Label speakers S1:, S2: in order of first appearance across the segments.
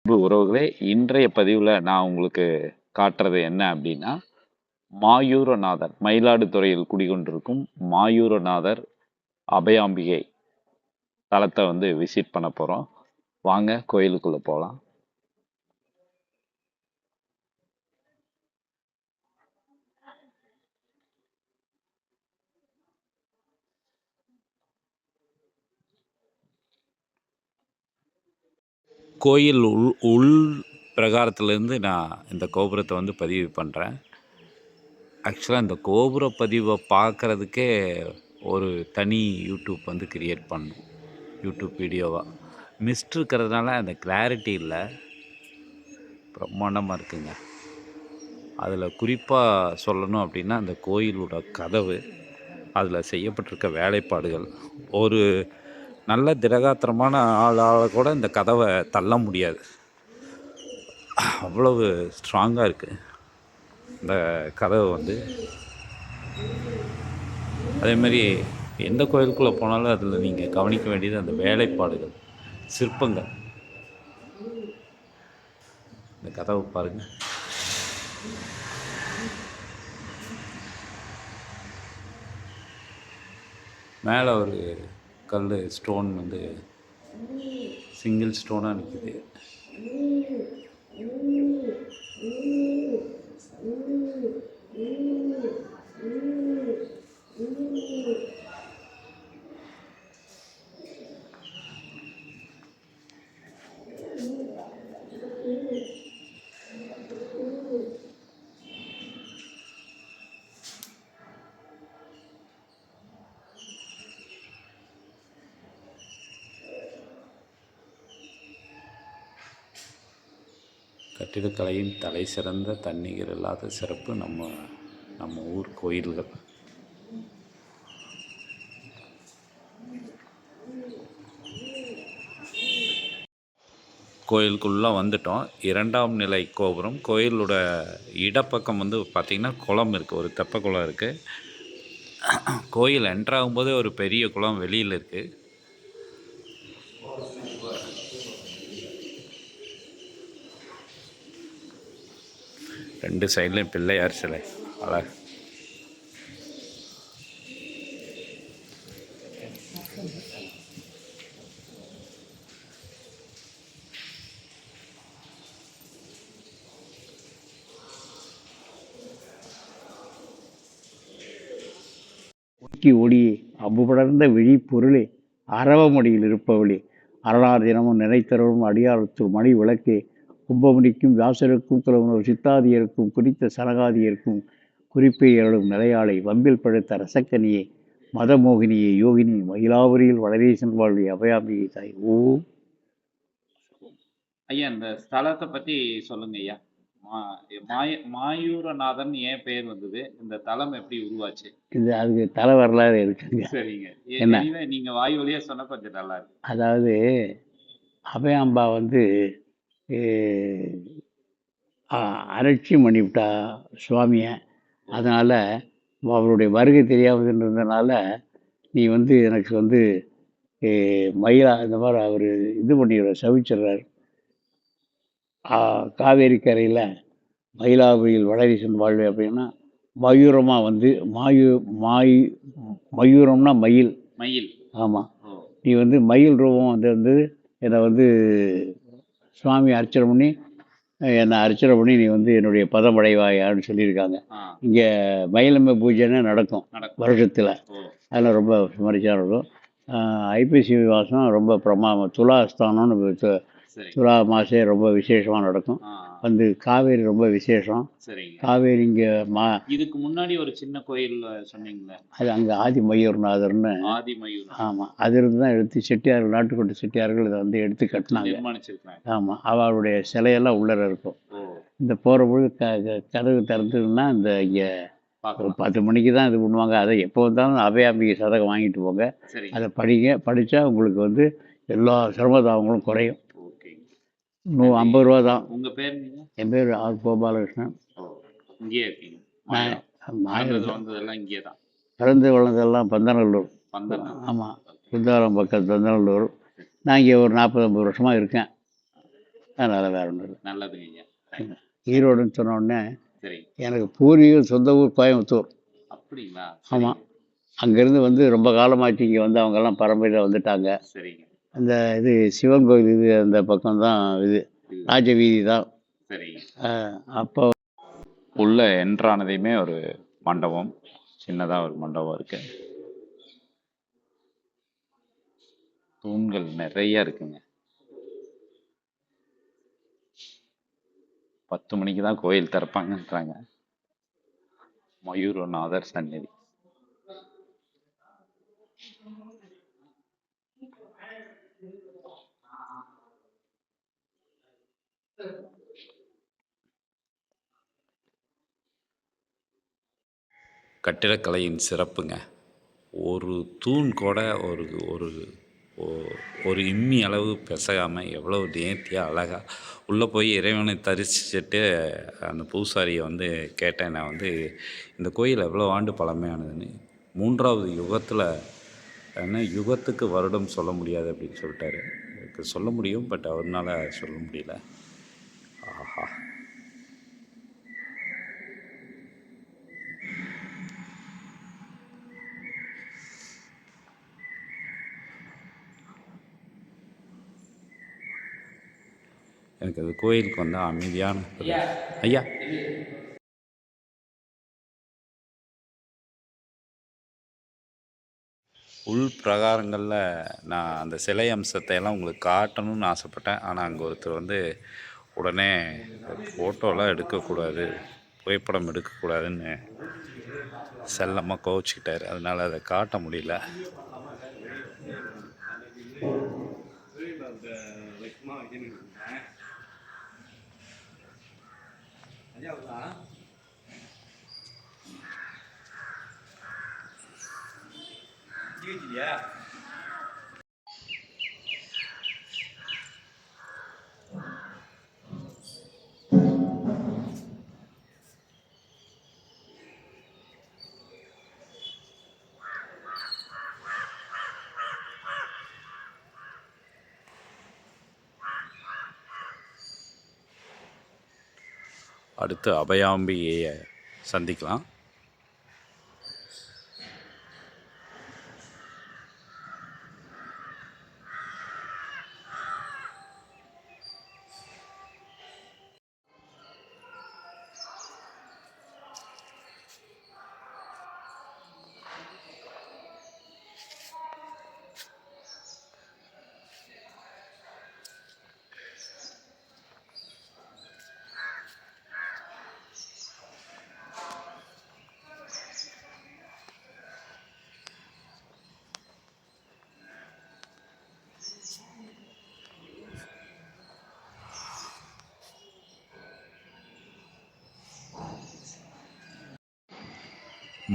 S1: அன்பு உறவுகளே, இன்றைய பதிவில் நான் உங்களுக்கு காட்டுறது என்ன அப்படின்னா, மாயூரநாதர் மயிலாடுதுறையில் குடிகொண்டிருக்கும் மாயூரநாதர் அபயாம்பிகை தலத்தை வந்து விசிட் பண்ண போகிறோம். வாங்க கோயிலுக்குள்ளே போகலாம். கோயில் உள் பிரகாரத்துலேருந்து நான் இந்த கோபுரத்தை வந்து பதிவு பண்ணுறேன். ஆக்சுவலாக இந்த கோபுர பதிவை பார்க்குறதுக்கே ஒரு தனி யூடியூப் வந்து கிரியேட் பண்ணணும், யூடியூப் வீடியோவாக. மிஸ்ட் இருக்கிறதுனால அந்த கிளாரிட்டி இல்லை, பிரம்மாண்டமாக இருக்குங்க. அதில் குறிப்பாக சொல்லணும் அப்படின்னா அந்த கோயிலோட கதவு, அதில் செய்யப்பட்டிருக்க வேலைப்பாடுகள், ஒரு நல்ல திடகாத்திரமான ஆளால் கூட இந்த கதவை தள்ள முடியாது, அவ்வளவு ஸ்ட்ராங்காக இருக்குது இந்த கதவு வந்து. அதேமாதிரி எந்த கோயிலுக்குள்ளே போனாலும் அதில் நீங்கள் கவனிக்க வேண்டியது அந்த வேலைப்பாடுகள், சிற்பங்கள். இந்த கதவு பாருங்கள், மேலே ஒரு கல் ஸ்டோன் வந்து சிங்கிள் ஸ்டோனாக நிற்குது. கட்டிடக்கலையின் தலை சிறந்த தன்னிகர் இல்லாத சிறப்பு நம்ம ஊர் கோயில்கள். கோயிலுக்குள்ளே வந்துட்டோம். 2ஆம் நிலை கோபுரம். கோயிலோட இடப்பக்கம் வந்து பார்த்திங்கன்னா குளம் இருக்குது, ஒரு தெப்ப குளம் இருக்குது. கோயில் என்ட்ராகும்போது ஒரு பெரிய குளம் வெளியில் இருக்குது. ரெண்டு சைட்லையும் பிள்ளையார் சிலை அழகு.
S2: ஒளி அம்புபடர்ந்த விழி பொருளே, அரவமொழியில் இருப்பவளே, அரணார் தினமும் நினைத்தரும் அடியாரத்து மணி விளக்கே, கும்பமுனிக்கும் வியாசருக்கும் குலவுணர் சித்தாதியருக்கும் குறித்த சனகாதியருக்கும் குறிப்பை அருளும் நிலையாளை, வம்பில் பழுத்த ரசக்கனியே, மதமோகினியே, யோகினி, மயிலாவரியில் வளரேசன் வாழ்வி அபயாம்பிகை தாய். ஓ
S1: ஐயா, இந்த ஸ்தலத்தை பற்றி சொல்லுங்க ஐயா. மாயூரநாதன் ஏன் பெயர் வந்தது? இந்த தலம் எப்படி உருவாச்சு?
S2: இது அதுக்கு தல வரலாறு இருக்குங்க.
S1: சரிங்க, என்ன நீங்க வாய் வழியா சொன்னா கொஞ்சம் நல்லா இருக்கு.
S2: அதாவது அபயாம்பா வந்து அலட்சியம் பண்ணிவிட்டா சுவாமியை. அதனால் அவருடைய வருகை தெரியாமல் இருந்ததுனால, நீ வந்து எனக்கு வந்து மயிலா இந்த மாதிரி அவர் இது பண்ணிடுறார், சவிச்சிடுறார். காவேரி கரையில் மயிலாபுரியில் வளரீசன் வாழ்வே அப்படின்னா மயூரமாக வந்து மயூரம்னா மயில்.
S1: மயில்,
S2: ஆமாம். நீ வந்து மயில் ரூபம் வந்து என்னை வந்து சுவாமி அர்ச்சனை பண்ணி என்னை அர்ச்சனை பண்ணி நீ வந்து என்னுடைய பதம் அடைவாயான்னு சொல்லியிருக்காங்க. இங்கே மயிலம்மை பூஜைன்னு நடக்கும் வருஷத்தில். அதெல்லாம் ரொம்ப சுமரிச்சாக இருக்கும். ஐப்பசி வாசம் ரொம்ப துலாஸ்தானம்னு துலா மாசே ரொம்ப விசேஷமாக நடக்கும். வந்து காவேரி ரொம்ப விசேஷம். காவேரி இங்கே
S1: இதுக்கு முன்னாடி ஒரு சின்ன கோயில் சொன்னீங்களே,
S2: அது அங்கே ஆதி மயூர்நாதர்னு. ஆமாம், அதிலிருந்து தான் எடுத்து செட்டியார்கள், நாட்டுக்கோட்டை செட்டியார்கள் இதை வந்து எடுத்து கட்டினாங்க. ஆமாம், அவளுடைய சிலையெல்லாம் உள்ளர இருக்கும். இந்த போகிற பொழுது கதவு திறந்ததுன்னா இந்த இங்கே ஒரு 10 மணிக்கு தான் இது பண்ணுவாங்க. அதை எப்போ வந்தாலும் அபயாம்பிகை சதகம் வாங்கிட்டு போங்க. அதை படித்தா உங்களுக்கு வந்து எல்லா சிரமதாபங்களும் குறையும். 50 ரூபா தான்.
S1: உங்கள் பேர்?
S2: என் பேர் ஆர் கோபாலகிருஷ்ணன்.
S1: இங்கேயே இருக்கீங்க? இங்கே தான்
S2: பிறந்து வளர்ந்ததெல்லாம் பந்தநல்லூர். ஆமாம், குந்தாரம் பக்கம் பந்தநல்லூர். நான் இங்கே ஒரு 40-50 வருஷமாக இருக்கேன். அதனால் வேறு ஒன்றும் இல்லை.
S1: நல்லதுங்க ஐயா. தேங்க்ஸ்.
S2: ஈரோடுன்னு சொன்ன உடனே
S1: சரிங்க.
S2: எனக்கு பூர்வீகம் சொந்த ஊர் கோயம்புத்தூர்.
S1: அப்படிங்களா?
S2: ஆமாம். அங்கேருந்து வந்து ரொம்ப காலமாச்சு இங்கே வந்து அவங்கெல்லாம் பரம்பரையில் வந்துட்டாங்க.
S1: சரிங்க.
S2: அந்த இது சிவன் கோயில் இது அந்த பக்கம் தான் இது ராஜவீதி தான்.
S1: சரிங்க.
S2: அப்போ
S1: உள்ள என்ட்ரானதையுமே ஒரு மண்டபம், சின்னதாக ஒரு மண்டபம் இருக்கு. தூண்கள் நிறைய இருக்குங்க. 10 மணிக்கு தான் கோயில் திறப்பாங்கன்றாங்க. மயூரநாதர் சந்நிதி. கட்டிடக்கலையின் சிறப்புங்க. ஒரு தூண் கூட ஒரு ஒரு ஒரு இம்மி அளவு பிசகாமல் எவ்வளோ நேர்த்தியாக அழகாக உள்ளே போய் இறைவனை தரிசிச்சுட்டு அந்த பூசாரியை வந்து கேட்டேன். நான் வந்து இந்த கோயில் எவ்வளோ ஆண்டு பழமையானதுன்னு. 3வது யுகத்தில், ஏன்னா யுகத்துக்கு வருடம் சொல்ல முடியாது அப்படின்னு சொல்லிட்டாரு. எனக்கு சொல்ல முடியும், பட் அவரால் சொல்ல முடியல. ஆஹா, எனக்கு அது கோயிலுக்கு வந்தால் அமைதியான ஐயா. உள் பிரகாரங்களில் நான் அந்த சிலை அம்சத்தை எல்லாம் உங்களுக்கு காட்டணும்னு ஆசைப்பட்டேன். ஆனால் அங்கே ஒருத்தர் வந்து உடனே ஃபோட்டோலாம் எடுக்கக்கூடாது, புகைப்படம் எடுக்கக்கூடாதுன்னு செல்லமாக கோவிச்சுக்கிட்டார். அதனால் அதை காட்ட முடியல. அடுத்து அபயாம்பிகையை சந்திக்கலாம்.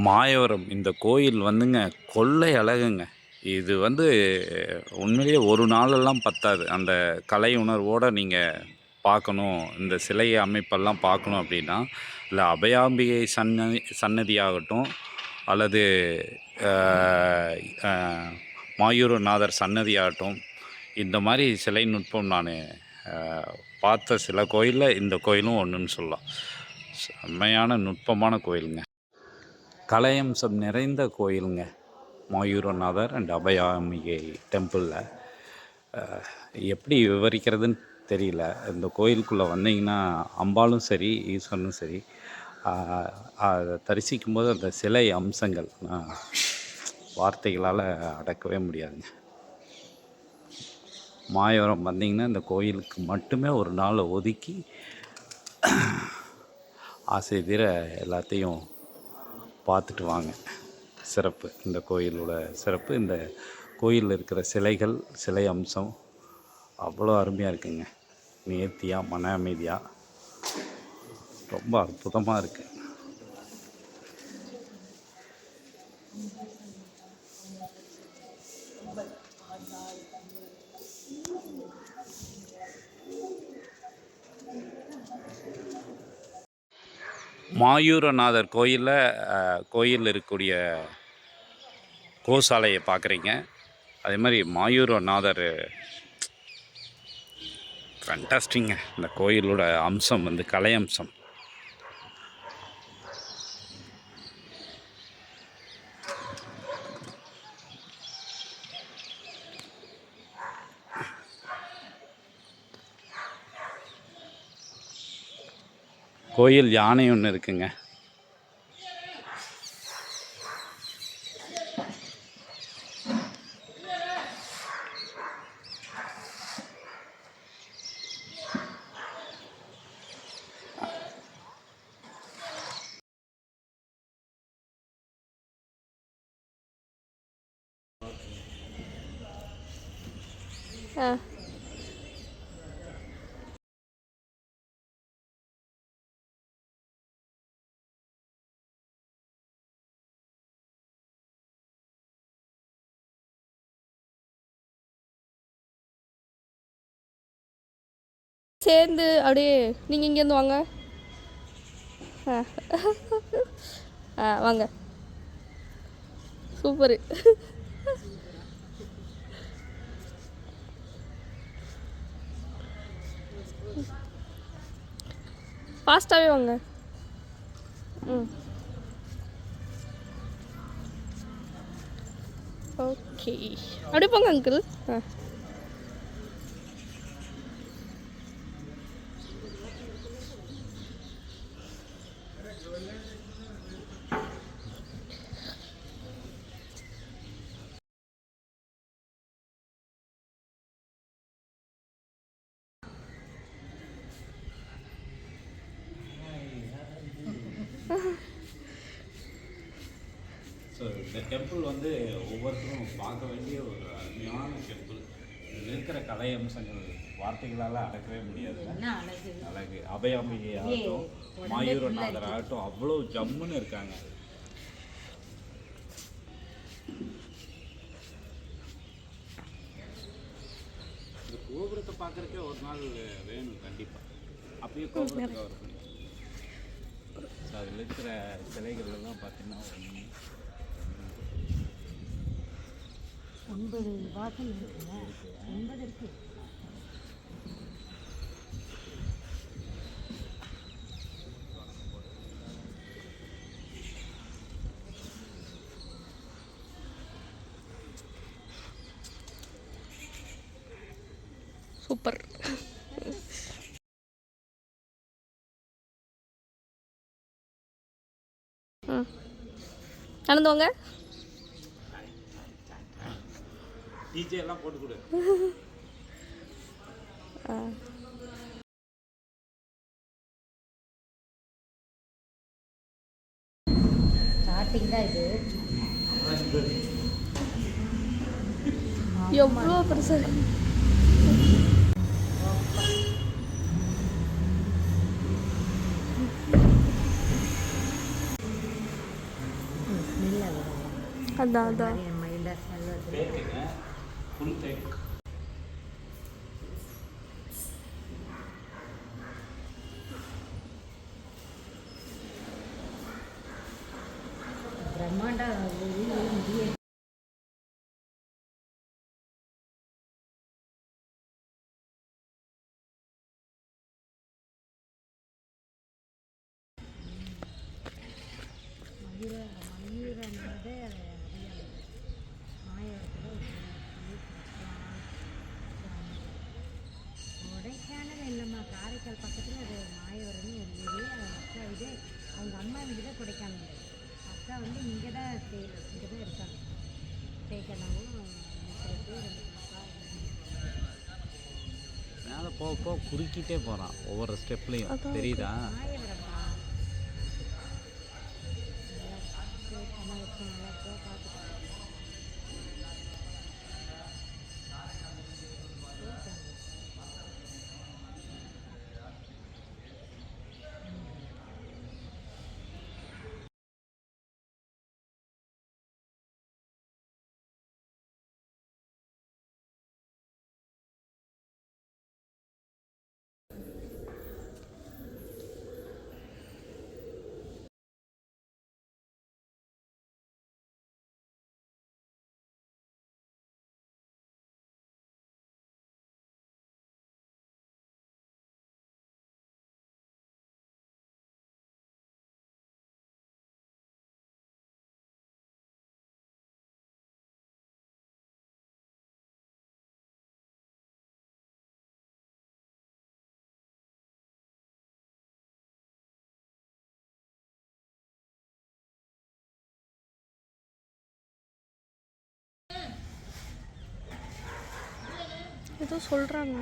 S1: மாயவரம் இந்த கோயில் வந்துங்க கொள்ளை அழகுங்க. இது வந்து உண்மையிலேயே ஒரு நாளெல்லாம் பத்தாது. அந்த கலை உணர்வோடு நீங்கள் பார்க்கணும், இந்த சிலை அமைப்பெல்லாம் பார்க்கணும் அப்படின்னா, இல்லை அபயாம்பிகை சன்னதியாகட்டும், அல்லது மாயூரநாதர் சன்னதியாகட்டும், இந்த மாதிரி சிலை நுட்பம் நான் பார்த்த சில கோயிலில் இந்த கோயிலும் ஒன்றுன்னு சொல்லலாம். செம்மையான நுட்பமான கோயிலுங்க. கலையம்சம் நிறைந்த கோயிலுங்க மாயூரநாதர் அண்ட் அபயாம்பிகை டெம்பிளில். எப்படி விவரிக்கிறதுன்னு தெரியல. இந்த கோயிலுக்குள்ளே வந்தீங்கன்னா அம்பாலும் சரி ஈஸ்வரனும் சரி அதை தரிசிக்கும் போது அந்த சிலை அம்சங்கள் வார்த்தைகளால் அடக்கவே முடியாதுங்க. மாயவரம் வந்தீங்கன்னா இந்த கோயிலுக்கு மட்டுமே ஒரு நாளை ஒதுக்கி ஆசை தீர எல்லாத்தையும் பார்த்துட்டு வாங்க. சிறப்பு இந்த கோயிலோட சிறப்பு. இந்த கோயிலில் இருக்கிற சிலைகள், சிலை அம்சம் அவ்வளோ அருமையாக இருக்குங்க. நேர்த்தியாக, மன அமைதியாக, ரொம்ப அற்புதமாக இருக்குது. மாயூரநாதர் கோயிலில் இருக்கக்கூடிய கோசாலையை பார்க்குறீங்க. அதே மாதிரி மாயூரநாதர் ஃபேண்டாஸ்டிங்க. இந்த கோயிலோட அம்சம் வந்து கலை அம்சம். கோயில் யானை ஒன்று இருக்குங்க.
S3: சேர்ந்து அப்படியே நீங்கள் இங்கேருந்து வாங்க. வாங்க. சூப்பரு. ஃபாஸ்ட்டாகவே வாங்க. ஓகே, அப்படியே போங்க அங்கிள்.
S1: ஸோ இந்த டெம்பிள் வந்து ஒவ்வொருத்தரும் பார்க்க வேண்டிய ஒரு அருமையான டெம்பிள். இதில் இருக்கிற கலை அம்சங்கள் வார்த்தைகளால் அடக்கவே முடியாது. அழகு அபயாம்பிகை ஆகட்டும், மாயூரநாதர் ஆகட்டும், அவ்வளோ ஜம்முன்னு இருக்காங்க. இந்த கோபுரத்தை பார்க்குறக்கே ஒரு நாள் வேணும் கண்டிப்பாக. அப்பயே கோபுரத்தை கவர் பண்ணி ஸோ அதில் இருக்கிற சிலைகள் எல்லாம் பார்த்தீங்கன்னா
S4: 9 வாசல் இருக்குங்க. 9 இருக்கு.
S3: சூப்பர். நடந்து வாங்க.
S1: டிஜே எல்லாம் போட்டு கொடு.
S4: ஸ்டார்டிங் தான் இது.
S3: எவ்வளோ பெருசா இருக்கு. அதான் அதான்
S4: மயில ஸ்மெல்
S1: பேக்குங்க ஃபுல் பேக்.
S4: பிரம்மாண்டா முடிய மயூரனோட கொடைக்கானல் இல்லைம்மா, காரைக்கால் பக்கத்தில் அது மாயவரம்னு ஒரு ஏரியா. அக்கா இது அவங்க அம்மா வீடு தான் கொடைக்கானல். அக்கா வந்து இங்கே தான் இங்கே தான் இருக்காங்க. தேக்கனாவும்
S1: மேலே போக போக குறுக்கிட்டே போகிறான் ஒவ்வொரு ஸ்டெப்லையும். தெரியுதா?
S4: மாயவரம்
S3: ஏதோ சொல்கிறாங்க.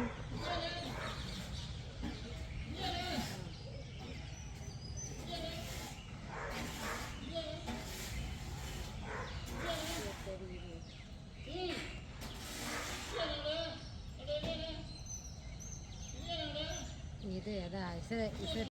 S4: இது அதான்